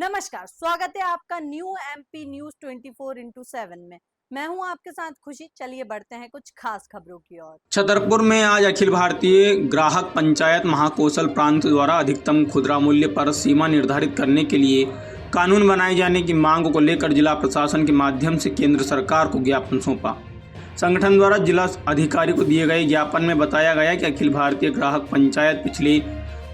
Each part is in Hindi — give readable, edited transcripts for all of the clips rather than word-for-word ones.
नमस्कार, स्वागत है आपका न्यू एमपी न्यूज 24x7 में। मैं हूं आपके साथ खुशी। चलिए बढ़ते हैं कुछ खास खबरों की ओर। छतरपुर में आज अखिल भारतीय ग्राहक पंचायत महाकौशल प्रांत द्वारा अधिकतम खुदरा मूल्य पर सीमा निर्धारित करने के लिए कानून बनाए जाने की मांग को लेकर जिला प्रशासन के माध्यम से केंद्र सरकार को ज्ञापन सौंपा। संगठन द्वारा जिला अधिकारी को दिए गए ज्ञापन में बताया गया कि अखिल भारतीय ग्राहक पंचायत पिछले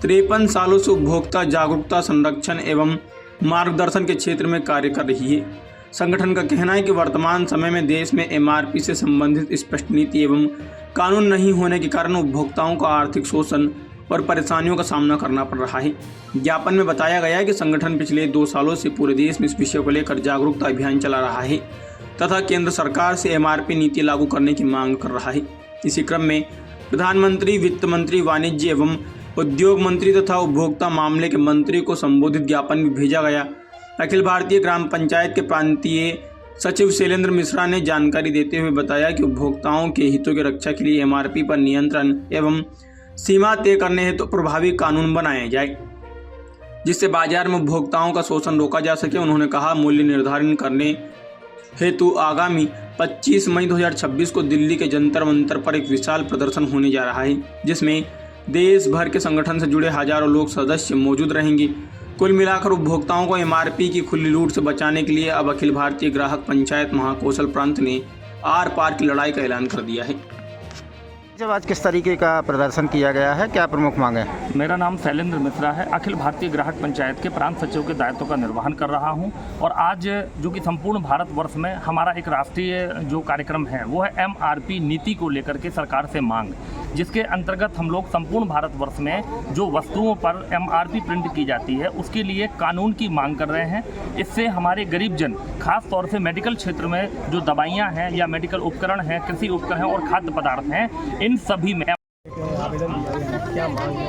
53 सालों से उपभोक्ता जागरूकता, संरक्षण एवं मार्गदर्शन के क्षेत्र में कार्य कर रही है। संगठन का कहना है कि वर्तमान समय में देश में एमआरपी से संबंधित स्पष्ट नीति एवं कानून नहीं होने के कारण उपभोक्ताओं को आर्थिक शोषण और परेशानियों का सामना करना पड़ रहा है। ज्ञापन में बताया गया है कि संगठन पिछले 2 सालों से पूरे देश में इस विषय को लेकर जागरूकता अभियान चला रहा है तथा केंद्र सरकार से एमआरपी नीति लागू करने की मांग कर रहा है। इसी क्रम में प्रधानमंत्री, वित्त मंत्री, वाणिज्य एवं उद्योग मंत्री तथा उपभोक्ता मामले के मंत्री को संबोधित ज्ञापन भी भेजा गया। अखिल भारतीय ग्राम पंचायत के प्रांतीय सचिव शैलेंद्र मिश्रा ने जानकारी देते हुए बताया कि उपभोक्ताओं के हितों की रक्षा के लिए एमआरपी पर नियंत्रण एवं सीमा तय करने हेतु तो प्रभावी कानून बनाए जाए, जिससे बाजार में उपभोक्ताओं का शोषण रोका जा सके। उन्होंने कहा, मूल्य निर्धारण करने हेतु आगामी 25 मई 2026 को दिल्ली के जंतर मंतर पर एक विशाल प्रदर्शन होने जा रहा है, जिसमें देश भर के संगठन से जुड़े हजारों लोग सदस्य मौजूद रहेंगे। कुल मिलाकर उपभोक्ताओं को एमआरपी की खुली लूट से बचाने के लिए अब अखिल भारतीय ग्राहक पंचायत महाकौशल प्रांत ने आर पार की लड़ाई का ऐलान कर दिया है। जब आज किस तरीके का प्रदर्शन किया गया है, क्या प्रमुख मांग है? मेरा नाम शैलेंद्र मिश्रा है। अखिल भारतीय ग्राहक पंचायत के प्रांत सचिव के दायित्व का निर्वहन कर रहा हूं और आज जो कि संपूर्ण भारतवर्ष में हमारा एक राष्ट्रीय जो कार्यक्रम है वो है एमआरपी नीति को लेकर के सरकार से मांग, जिसके अंतर्गत हम लोग संपूर्ण भारतवर्ष में जो वस्तुओं पर एमआरपी प्रिंट की जाती है उसके लिए कानून की मांग कर रहे हैं। इससे हमारे गरीब जन, खास तौर से मेडिकल क्षेत्र में जो दवाइयाँ हैं या मेडिकल उपकरण हैं, कृषि उपकरण हैं और खाद्य पदार्थ हैं, इन सभी में क्या मांग है?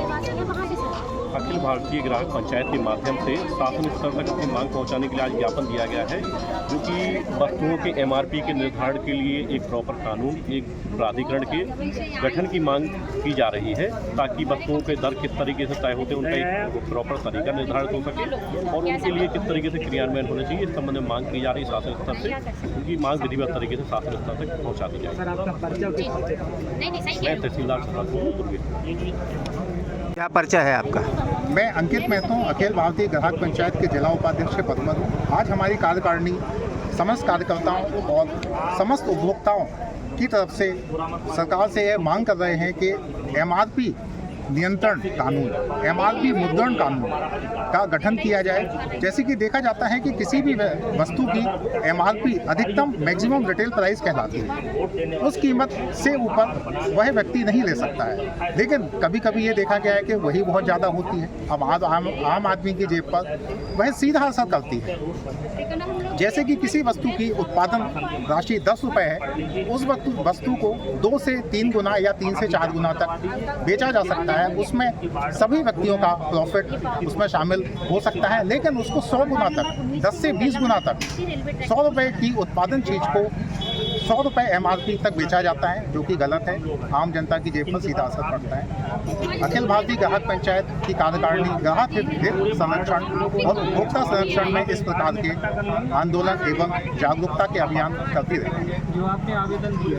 अखिल भारतीय ग्राहक पंचायत के माध्यम से शासन स्तर तक अपनी मांग पहुंचाने के लिए आज ज्ञापन दिया गया है, जो कि वस्तुओं के एमआरपी के निर्धारण के लिए एक प्रॉपर कानून, एक प्राधिकरण के गठन की मांग की जा रही है, ताकि वस्तुओं के दर किस तरीके से तय होते हैं उनका एक प्रॉपर तरीका निर्धारित हो सके और उनके लिए किस तरीके से क्रियान्वयन होना चाहिए, इस संबंध में मांग की जा रही है। शासन स्तर से उनकी मांग विधिवत तरीके से शासन स्तर तक पहुँचा दी जाए। मैं तहसीलदार क्या पर्चा है आपका? मैं अंकित महतो, अखिल भारतीय ग्राहक पंचायत के जिला उपाध्यक्ष के पद पर हूँ। आज हमारी कार्यकारिणी समस्त कार्यकर्ताओं और समस्त उपभोक्ताओं की तरफ से सरकार से यह मांग कर रहे हैं कि एमआरपी नियंत्रण कानून, एमआरपी मुद्रण कानून का गठन किया जाए। जैसे कि देखा जाता है कि किसी भी वस्तु की एमआरपी अधिकतम मैक्सिमम रिटेल प्राइस कहलाती है, उस कीमत से ऊपर वह व्यक्ति नहीं ले सकता है। लेकिन कभी कभी ये देखा गया है कि वही बहुत ज़्यादा होती है। अब आम आदमी की जेब पर वह सीधा असर करती है। जैसे कि किसी वस्तु की उत्पादन राशि 10 रुपये है, उस वस्तु को 2 से 3 गुना या 3 से 4 गुना तक बेचा जा सकता है। उसमें सभी व्यक्तियों का प्रॉफिट उसमें शामिल हो सकता है, लेकिन उसको 100 गुना तक, 10 से 20 गुना तक 100 रुपये की उत्पादन चीज़ को 100 रुपये एमआरपी तक बेचा जाता है, जो कि गलत है। आम जनता की जेब पर सीधा असर पड़ता है। अखिल भारतीय ग्राहक पंचायत की कार्यकारिणी ग्राहक हित संरक्षण और उपभोक्ता संरक्षण में इस प्रकार के आंदोलन एवं जागरूकता के अभियान करती रहती है।